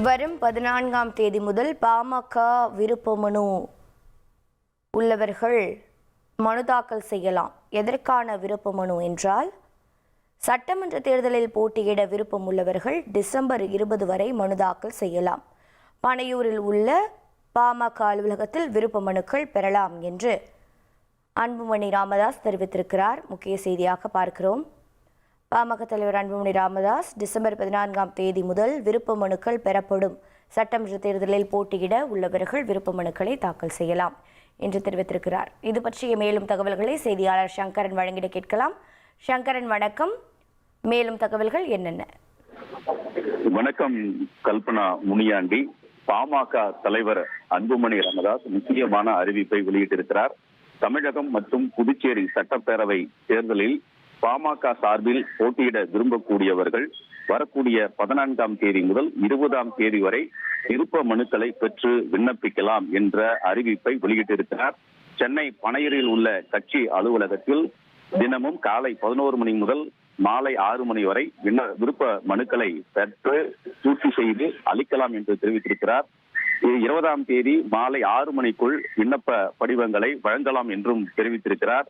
வரும் 14ஆம் தேதி முதல் பாமக விருப்ப மனு உள்ளவர்கள் மனு தாக்கல் செய்யலாம். எதற்கான விருப்ப மனு என்றால், சட்டமன்ற தேர்தலில் போட்டியிட விருப்பம் உள்ளவர்கள் டிசம்பர் 20 வரை மனு தாக்கல் செய்யலாம். பனையூரில் உள்ள பாமக அலுவலகத்தில் விருப்ப மனுக்கள் பெறலாம் என்று அன்புமணி ராமதாஸ் தெரிவித்திருக்கிறார். முக்கிய செய்தியாக பார்க்கிறோம். பாமக தலைவர் அன்புமணி ராமதாஸ் டிசம்பர் 14ஆம் தேதி முதல் விருப்ப மனுக்கள் பெறப்படும். சட்டமன்ற தேர்தலில் போட்டியிட உள்ளவர்கள் விருப்ப மனுக்களை தாக்கல் செய்யலாம் என்று தெரிவித்திருக்கிறார். இது பற்றிய மேலும் தகவல்களை செய்தியாளர் சங்கரன் வழங்கிட கேட்கலாம். சங்கரன் வணக்கம். மேலும் தகவல்கள் என்னென்ன? வணக்கம் கல்பனா முனியாண்டி. பாமக தலைவர் அன்புமணி ராமதாஸ் முக்கியமான அறிவிப்பை வெளியிட்டிருக்கிறார். தமிழகம் மற்றும் புதுச்சேரி சட்டப்பேரவை தேர்தலில் பாமக சார்பில் போட்டியிட விரும்பக்கூடியவர்கள் வரக்கூடிய 14ஆம் தேதி முதல் 20ஆம் தேதி வரை விருப்ப மனுக்களை பெற்று விண்ணப்பிக்கலாம் என்ற அறிவிப்பை வெளியிட்டிருக்கிறார். சென்னை பனையூரில் உள்ள கட்சி அலுவலகத்தில் தினமும் காலை 11 மணி முதல் மாலை 6 மணி வரை விருப்ப மனுக்களை பெற்று பூர்த்தி செய்து அளிக்கலாம் என்று தெரிவித்திருக்கிறார். 20ஆம் தேதி மாலை 6 மணிக்குள் விண்ணப்ப படிவங்களை வழங்கலாம் என்றும் தெரிவித்திருக்கிறார்.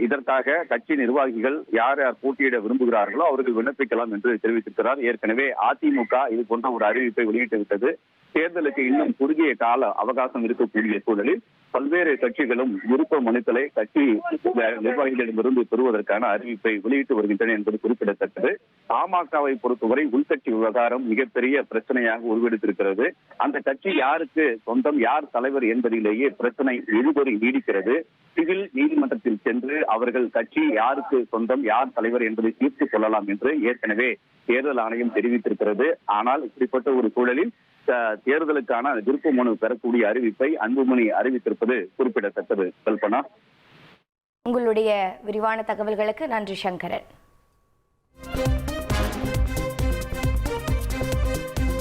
இதற்காக கட்சி நிர்வாகிகள் யார் யார் போட்டியிட விரும்புகிறார்களோ அவர்கள் விண்ணப்பிக்கலாம் என்று தெரிவித்திருக்கிறார். ஏற்கனவே அதிமுக இது போன்ற ஒரு அறிவிப்பை வெளியிட்டிருக்கிறது. தேர்தலுக்கு இன்னும் குறுகிய கால அவகாசம் இருக்கக்கூடிய சூழலில் பல்வேறு கட்சிகளும் விருப்ப மனுக்களை கட்சி நிர்வாகிகளிடமிருந்து பெறுவதற்கான அறிவிப்பை வெளியிட்டு வருகின்றன என்பது குறிப்பிடத்தக்கது. பாமகவை பொறுத்தவரை உள்கட்சி விவகாரம் மிகப்பெரிய பிரச்சனையாக உருவெடுத்திருக்கிறது. அந்த கட்சி யாருக்கு சொந்தம், யார் தலைவர் என்பதிலேயே பிரச்சனை இழுபறி நீடிக்கிறது. சிவில் நீதிமன்றத்தில் சென்று அவர்கள் கட்சி யாருக்கு சொந்தம், யார் தலைவர் என்பதை தீர்த்துக் கொள்ளலாம் என்று ஏற்கனவே தேர்தல் ஆணையம் தெரிவித்திருக்கிறது. ஆனால் இப்படிப்பட்ட ஒரு சூழலில் தேர்தலுக்கான விருப்ப மனு பெறக்கூடிய அறிவிப்பை அன்புமணி அறிவித்திருப்பது குறிப்பிடத்தக்கது. கல்பனா, உங்களுடைய விரிவான தகவல்களுக்கு நன்றி சங்கரன்.